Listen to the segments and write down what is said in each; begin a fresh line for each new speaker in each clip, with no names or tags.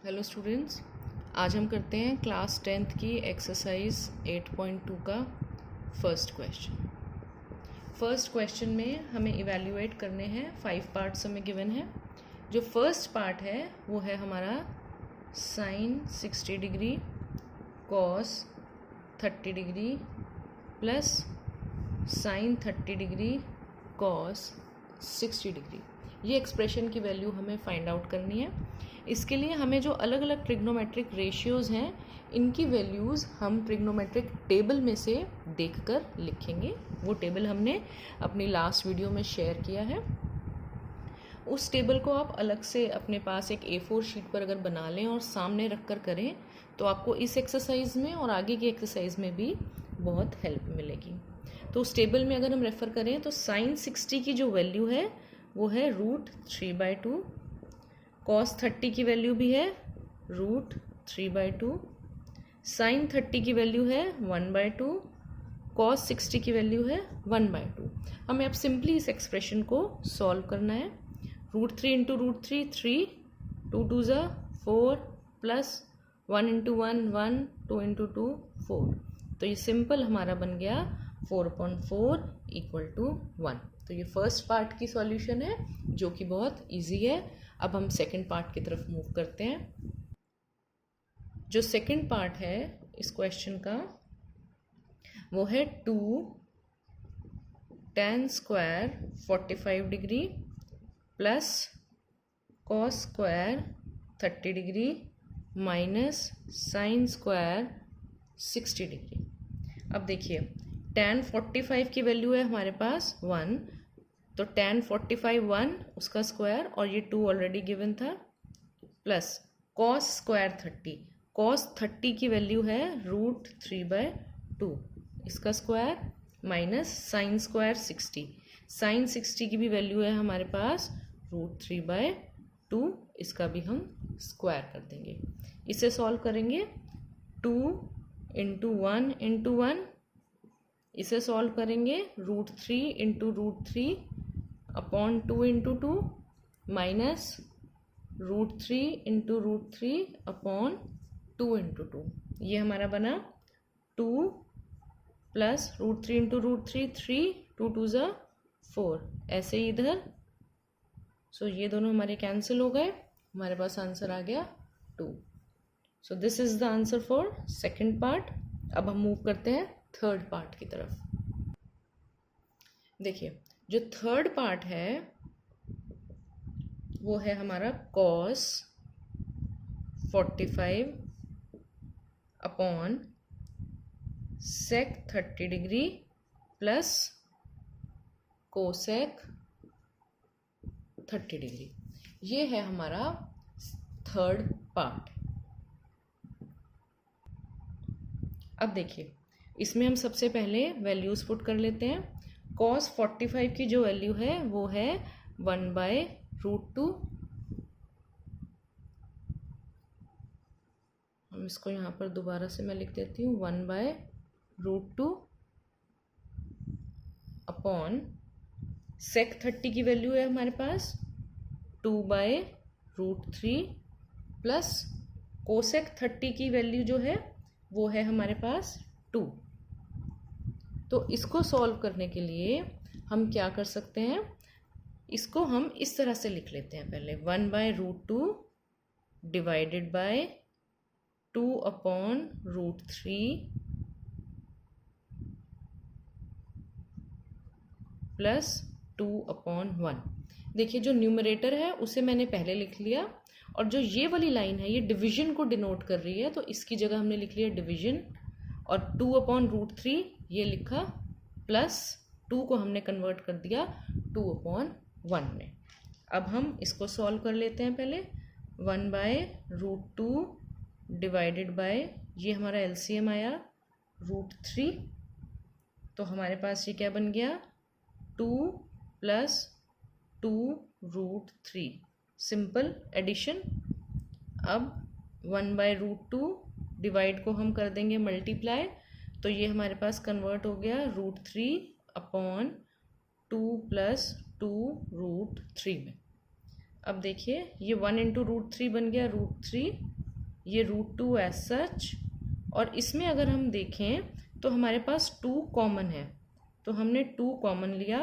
Hello students, आज हम करते हैं क्लास 10th की एक्सरसाइज 8.2 का फर्स्ट क्वेश्चन। फर्स्ट क्वेश्चन में हमें इवैल्यूएट करने हैं 5 पार्ट्स हमें गिवन है। जो फर्स्ट पार्ट है वो है हमारा sine 60 degree cos 30 degree plus sine 30 degree cos 60 degree. ये एक्सप्रेशन की वैल्यू हमें फाइंड आउट करनी है। इसके लिए हमें जो अलग अलग ट्रिग्नोमेट्रिक रेशियोज हैं इनकी वैल्यूज़ हम ट्रिग्नोमेट्रिक टेबल में से देखकर लिखेंगे। वो टेबल हमने अपनी लास्ट वीडियो में शेयर किया है। उस टेबल को आप अलग से अपने पास एक A4 शीट पर अगर बना लें और सामने रख कर करें तो आपको इस एक्सरसाइज में और आगे की एक्सरसाइज में भी बहुत हेल्प मिलेगी। तो उस टेबल में अगर हम रेफ़र करें तो साइन 60 की जो वैल्यू है वो है √3/2, कॉस 30 की वैल्यू भी है √3/2, साइन 30 की वैल्यू है 1/2, कॉस 60 की वैल्यू है 1/2। हमें अब सिंपली इस एक्सप्रेशन को सॉल्व करना है। √3 × √3 3, 2 2 ज़ा 4 प्लस 1 × 1 1, 2 × 2 4। तो ये सिंपल हमारा बन गया 4/4 = 1। तो ये फर्स्ट पार्ट की सॉल्यूशन है जो कि बहुत इजी है। अब हम सेकंड पार्ट की तरफ मूव करते हैं। जो सेकंड पार्ट है इस क्वेश्चन का वो है 2 tan square 45 degree plus cos square 30 degree minus sine square 60 degree. अब देखिए tan 45 की वैल्यू है हमारे पास 1, तो tan 45 1 उसका स्क्वायर और ये 2 ऑलरेडी गिवन था, प्लस कॉस स्क्वायर 30, कॉस 30 की वैल्यू है √3/2 इसका square minus sine square 60, sine 60 की भी वैल्यू है हमारे पास √3/2 इसका भी हम स्क्वायर कर देंगे। इसे सॉल्व करेंगे 2 × 1 × 1, इसे सॉल्व करेंगे √3 × √3 अपॉन 2 × 2 माइनस √3 × √3 अपॉन 2 × 2। ये हमारा बना 2 प्लस √3 × √3 3, 2 2 ज़ा 4, ऐसे ही इधर। सो ये दोनों हमारे कैंसिल हो गए, हमारे पास आंसर आ गया 2। So this is the answer for second part. अब हम मूव करते हैं थर्ड पार्ट की तरफ। देखिए जो थर्ड पार्ट है वो है हमारा cos 45 upon sec 30 degree plus cosec 30 degree. ये है हमारा थर्ड पार्ट। अब देखिए इसमें हम सबसे पहले वैल्यूज़ पुट कर लेते हैं। कॉस 45 की जो वैल्यू है वो है 1/√2। हम इसको यहाँ पर दोबारा से मैं लिख देती हूँ 1/√2 अपॉन सेक 30 की वैल्यू है हमारे पास 2/√3 प्लस कोसेक 30 की वैल्यू जो है वो है हमारे पास 2। तो इसको सॉल्व करने के लिए हम क्या कर सकते हैं, इसको हम इस तरह से लिख लेते हैं। पहले 1/√2 डिवाइडेड बाय 2/√3 प्लस 2/1। देखिए जो न्यूमरेटर है उसे मैंने पहले लिख लिया और जो ये वाली लाइन है ये डिवीजन को डिनोट कर रही है, तो इसकी जगह हमने लिख लिया डिवीजन और 2/√3 ये लिखा प्लस 2 को हमने कन्वर्ट कर दिया 2/1 में। अब हम इसको सॉल्व कर लेते हैं। पहले 1/√2 डिवाइडेड बाय ये हमारा एलसीएम आया √3, तो हमारे पास ये क्या बन गया 2 प्लस 2√3, सिंपल एडिशन। अब 1/√2 डिवाइड को हम कर देंगे मल्टीप्लाई, तो ये हमारे पास कन्वर्ट हो गया √3/2 प्लस 2√3 में। अब देखिए ये 1 इंटू √3 बन गया √3, ये √2 एज सच, और इसमें अगर हम देखें तो हमारे पास 2 कॉमन है, तो हमने 2 कॉमन लिया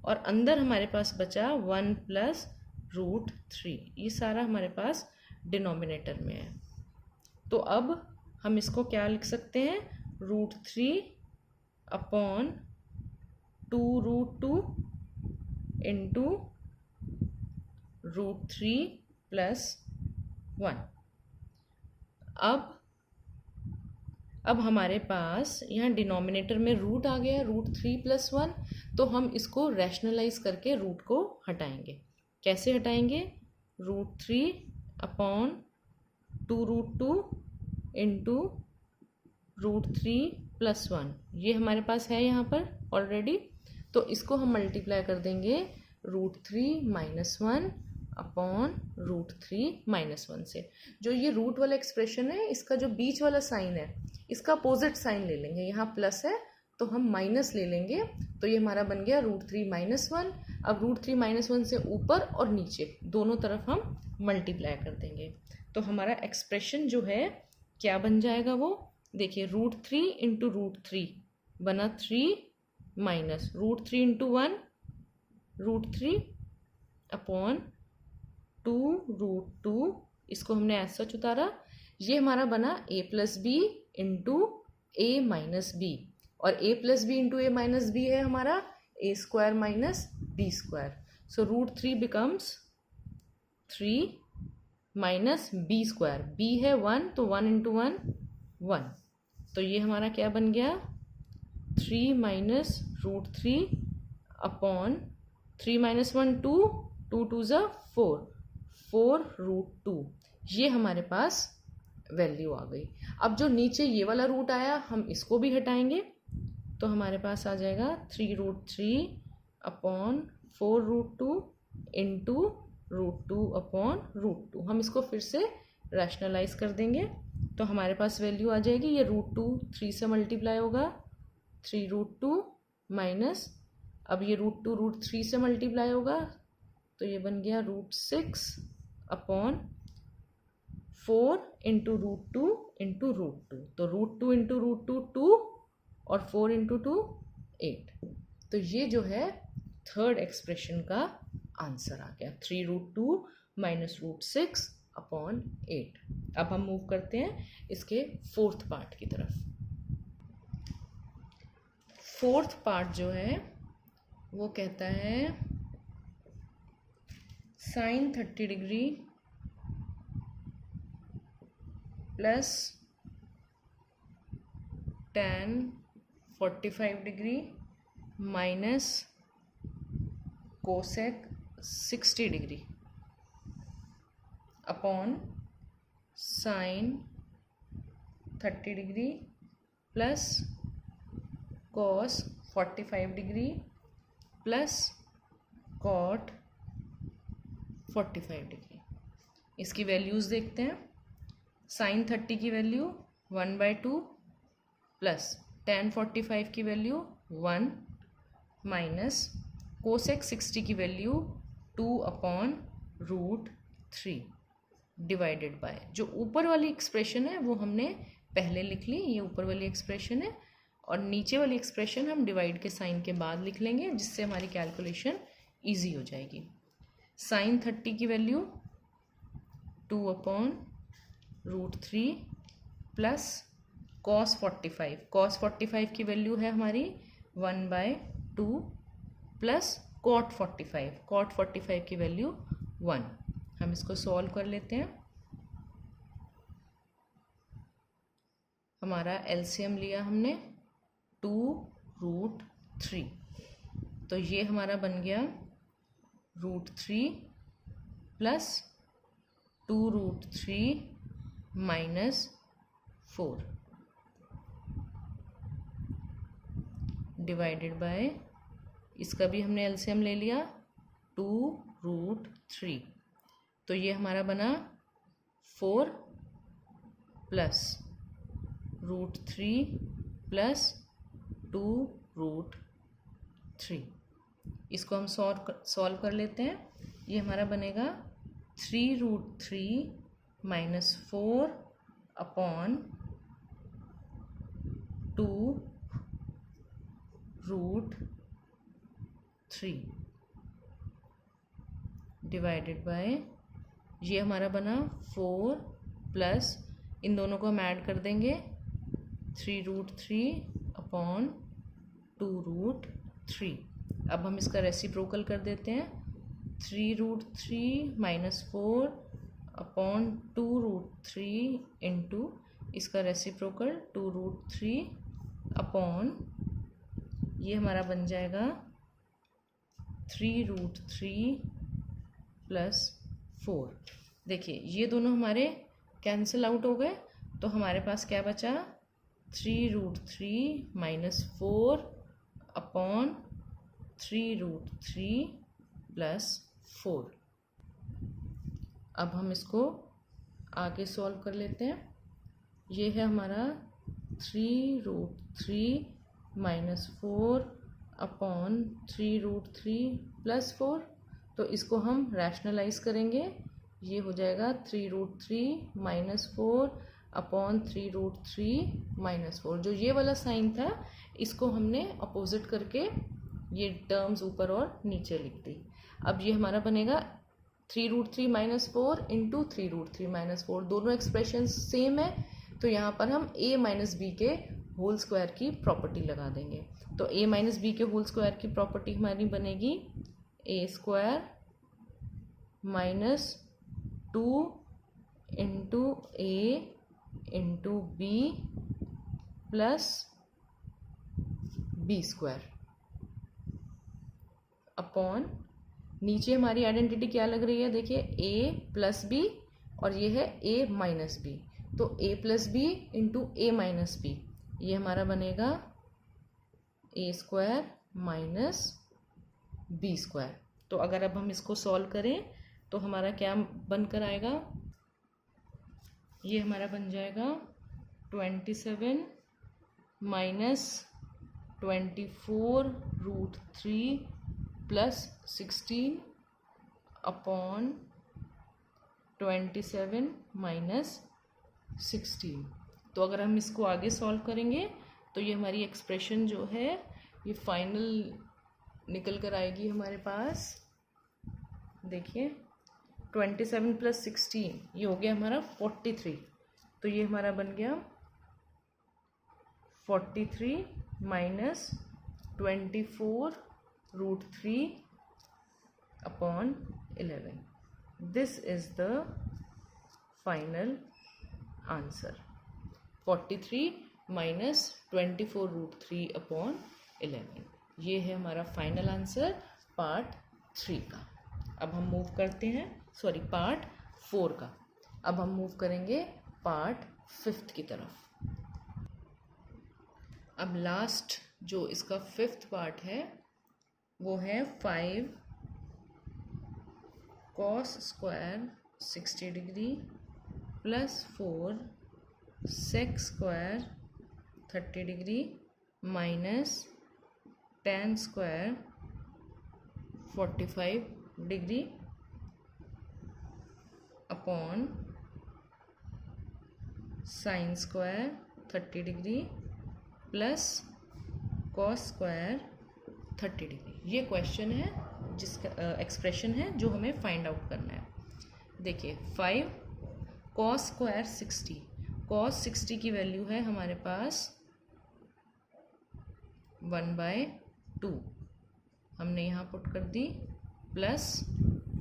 और अंदर हमारे पास बचा 1 प्लस √3, ये सारा हमारे पास डिनोमिनेटर में है। तो अब हम इसको क्या लिख सकते हैं, √3 अपॉन 2√2 इंटू √3 प्लस 1। अब हमारे पास यहाँ डिनोमिनेटर में रूट आ गया, √3 प्लस 1, तो हम इसको रैशनलाइज करके रूट को हटाएंगे। कैसे हटाएंगे, √3 अपॉन 2√2 इंटू √3 प्लस 1, ये हमारे पास है यहाँ पर ऑलरेडी, तो इसको हम मल्टीप्लाई कर देंगे √3 माइनस 1 अपॉन √3 माइनस 1 से। जो ये रूट वाला एक्सप्रेशन है, इसका जो बीच वाला साइन है, इसका अपोजिट साइन ले लेंगे, यहाँ प्लस है तो हम माइनस ले लेंगे, तो ये हमारा बन गया √3 माइनस 1। अब √3 माइनस 1 से ऊपर और नीचे दोनों तरफ हम मल्टीप्लाई कर देंगे, तो हमारा एक्सप्रेशन जो है क्या बन जाएगा, वो देखिए √3 इंटू √3 बना 3 माइनस √3 इंटू 1 √3 अपॉन 2√2, इसको हमने ऐसा सच उतारा, ये हमारा बना a plus B into A minus B, और a plus B into A minus B है हमारा a square minus B square, so √3 becomes 3 minus B square, b है 1 तो 1 इंटू 1 1, तो ये हमारा क्या बन गया 3 माइनस √3 अपॉन 3 माइनस 1 2, 2 2 ज़ा 4, 4√2, ये हमारे पास वैल्यू आ गई। अब जो नीचे ये वाला रूट आया हम इसको भी हटाएंगे, तो हमारे पास आ जाएगा 3√3 अपॉन 4√2 इंटू √2 अपॉन √2। हम इसको फिर से रैशनलाइज कर देंगे, तो हमारे पास वैल्यू आ जाएगी, ये √2 3 से मल्टीप्लाई होगा 3√2 माइनस, अब ये √2 √3 से मल्टीप्लाई होगा, तो ये बन गया √6 अपॉन 4 इंटू √2 इंटू √2, तो √2 इंटू √2 2 और 4 इंटू 2 8, तो ये जो है थर्ड एक्सप्रेशन का आंसर आ गया 3√2 माइनस √6 अपॉन 8। अब हम मूव करते हैं इसके फोर्थ पार्ट की तरफ। फोर्थ पार्ट जो है वो कहता है sine 30 degree plus tan 45 degree minus cosec 60 degree upon sine 30 degree plus cos 45 degree plus cot 45 degree. इसकी वैल्यूज़ देखते हैं। साइन 30 की वैल्यू 1/2 प्लस tan 45 की वैल्यू 1 माइनस कोसेक 60 की वैल्यू 2/√3 डिवाइडेड बाय, जो ऊपर वाली एक्सप्रेशन है वो हमने पहले लिख ली, ये ऊपर वाली एक्सप्रेशन है, और नीचे वाली एक्सप्रेशन हम डिवाइड के साइन के बाद लिख लेंगे, जिससे हमारी कैलकुलेशन ईजी हो जाएगी। साइन 30 की वैल्यू 2/√3 प्लस कॉस 45 की वैल्यू है हमारी 1/2 प्लस कॉट 45 की वैल्यू 1। हम इसको सॉल्व कर लेते हैं। हमारा एलसीएम लिया हमने 2√3, तो ये हमारा बन गया √3 प्लस 2√3 माइनस 4 डिवाइडेड बाय, इसका भी हमने एलसीएम ले लिया 2√3, तो ये हमारा बना 4 प्लस √3 प्लस 2√3। इसको हम सॉल्व कर लेते हैं। ये हमारा बनेगा 3√3 माइनस 4 अपॉन 2√3 डिवाइडेड बाय, ये हमारा बना 4 प्लस इन दोनों को हम ऐड कर देंगे 3√3 अपॉन 2√3। अब हम इसका रेसिप्रोकल कर देते हैं 3√3 माइनस 4 अपॉन 2√3 इंटू इसका रेसिप्रोकल 2√3 अपॉन ये हमारा बन जाएगा 3√3 प्लस 4। देखिए ये दोनों हमारे कैंसिल आउट हो गए, तो हमारे पास क्या बचा 3√3 माइनस 4 अपॉन 3√3 प्लस 4। अब हम इसको आगे सॉल्व कर लेते हैं। ये है हमारा 3√3 माइनस 4 अपॉन 3√3 प्लस 4, तो इसको हम रैशनलाइज करेंगे। ये हो जाएगा 3√3 माइनस 4 अपॉन 3√3 माइनस 4। जो ये वाला साइन था इसको हमने अपोजिट करके ये टर्म्स ऊपर और नीचे लिख दी। अब ये हमारा बनेगा 3√3 माइनस 4 इंटू 3√3 माइनस 4। दोनों एक्सप्रेशन सेम है, तो यहाँ पर हम a माइनस बी के होल स्क्वायर की प्रॉपर्टी लगा देंगे। तो a माइनस बी के होल स्क्वायर की प्रॉपर्टी हमारी बनेगी a square minus 2 into a into B plus B square upon, नीचे हमारी आइडेंटिटी क्या लग रही है, देखिए a प्लस बी और ये है a माइनस बी, तो a plus B into a minus B, ये हमारा बनेगा a square minus B square. तो अगर अब हम इसको सॉल्व करें तो हमारा क्या बनकर आएगा, ये हमारा बन जाएगा 27 माइनस 24√3 प्लस 16 अपॉन 27 माइनस 16। तो अगर हम इसको आगे सॉल्व करेंगे तो ये हमारी एक्सप्रेशन जो है ये फाइनल निकल कर आएगी हमारे पास। देखिए 27 प्लस 16 ये हो गया हमारा 43, तो ये हमारा बन गया 43 minus 24√3 upon 11। This is the final answer, 43 minus 24√3 upon 11। ये है हमारा फाइनल आंसर पार्ट 3 का। अब हम मूव करते हैं, सॉरी पार्ट 4 का। अब हम मूव करेंगे पार्ट 5 की तरफ। अब लास्ट जो इसका 5th पार्ट है वो है 5 cos square 60 degree plus 4 sec square 30 degree minus tan square 45 degree upon sin square 30 degree plus cos square 30 degree. ये क्वेश्चन है जिसका एक्सप्रेशन है जो हमें फाइंड आउट करना है। देखिए 5 cos स्क्वायर 60, cos 60 की वैल्यू है हमारे पास 1/2, हमने यहाँ पुट कर दी, प्लस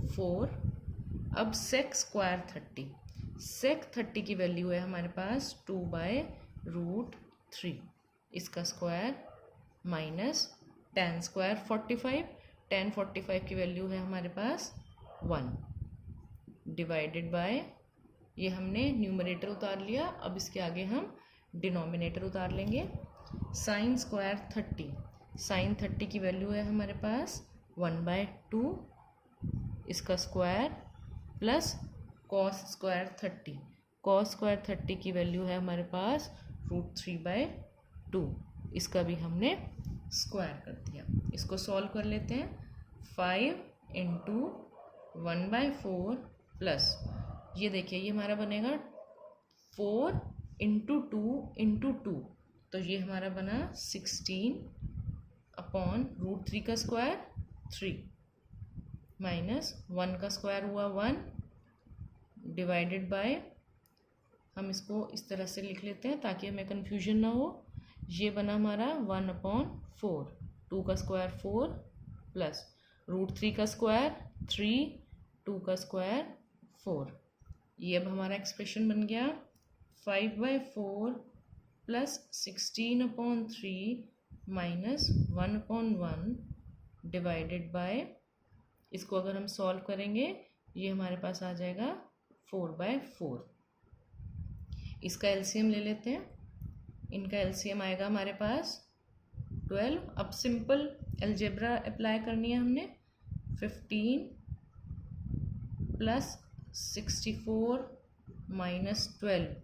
4। अब sec स्क्वायर 30, sec 30 की वैल्यू है हमारे पास 2/√3, इसका square minus tan square 45, tan 45 की वैल्यू है हमारे पास 1 डिवाइडेड बाय, ये हमने न्यूमरेटर उतार लिया। अब इसके आगे हम डिनोमिनेटर उतार लेंगे। sin स्क्वायर 30, sin 30 की वैल्यू है हमारे पास 1/2, इसका square plus cos square 30, cos square 30 की वैल्यू है हमारे पास √3/2, इसका भी हमने स्क्वायर कर दिया। इसको सॉल्व कर लेते हैं। 5 इंटू 1/4 प्लस ये देखिए ये हमारा बनेगा 4 इंटू 2, तो ये हमारा बना 16 अपॉन √3 का स्क्वायर 3 माइनस 1 का स्क्वायर हुआ 1 डिवाइडेड बाय, हम इसको इस तरह से लिख लेते हैं ताकि हमें कन्फ्यूजन ना हो। ये बना हमारा 1/4, 2 का स्क्वायर 4 प्लस √3 का स्क्वायर 3, 2 का स्क्वायर 4। ये अब हमारा एक्सप्रेशन बन गया 5/4 प्लस 16/3 माइनस 1/1 डिवाइडेड बाय, इसको अगर हम सॉल्व करेंगे ये हमारे पास आ जाएगा 4/4। इसका एलसीएम ले लेते हैं, इनका एलसीएम आएगा हमारे पास 12। अब सिंपल अलजेब्रा अप्लाई करनी है हमने। 15 प्लस 64 माइनस 12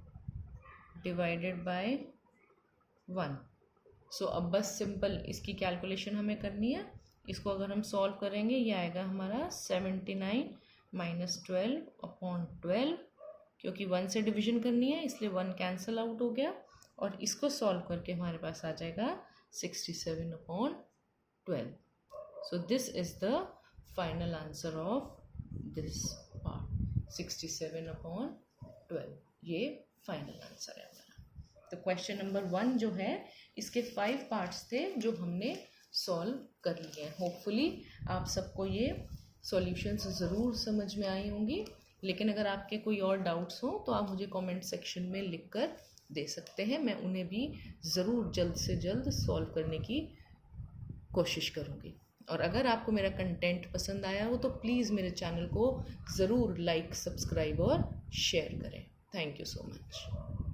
डिवाइडेड बाय 1। सो अब बस सिंपल इसकी कैलकुलेशन हमें करनी है। इसको अगर हम सॉल्व करेंगे ये आएगा हमारा 79 माइनस 12/12, क्योंकि 1 से डिवीजन करनी है इसलिए 1 कैंसिल आउट हो गया, और इसको सॉल्व करके हमारे पास आ जाएगा 67/12। So this is the final answer of this part, 67/12। ये फाइनल आंसर है हमारा। तो क्वेश्चन नंबर 1 जो है इसके 5 पार्ट्स थे जो हमने सॉल्व कर लिए हैं। होपफुली आप सबको ये सॉल्यूशंस ज़रूर समझ में आई होंगी, लेकिन अगर आपके कोई और डाउट्स हो तो आप मुझे कमेंट सेक्शन में लिख कर दे सकते हैं। मैं उन्हें भी ज़रूर जल्द से जल्द सॉल्व करने की कोशिश करूँगी। और अगर आपको मेरा कंटेंट पसंद आया हो तो प्लीज़ मेरे चैनल को ज़रूर लाइक, सब्सक्राइब और शेयर करें। Thank you so much.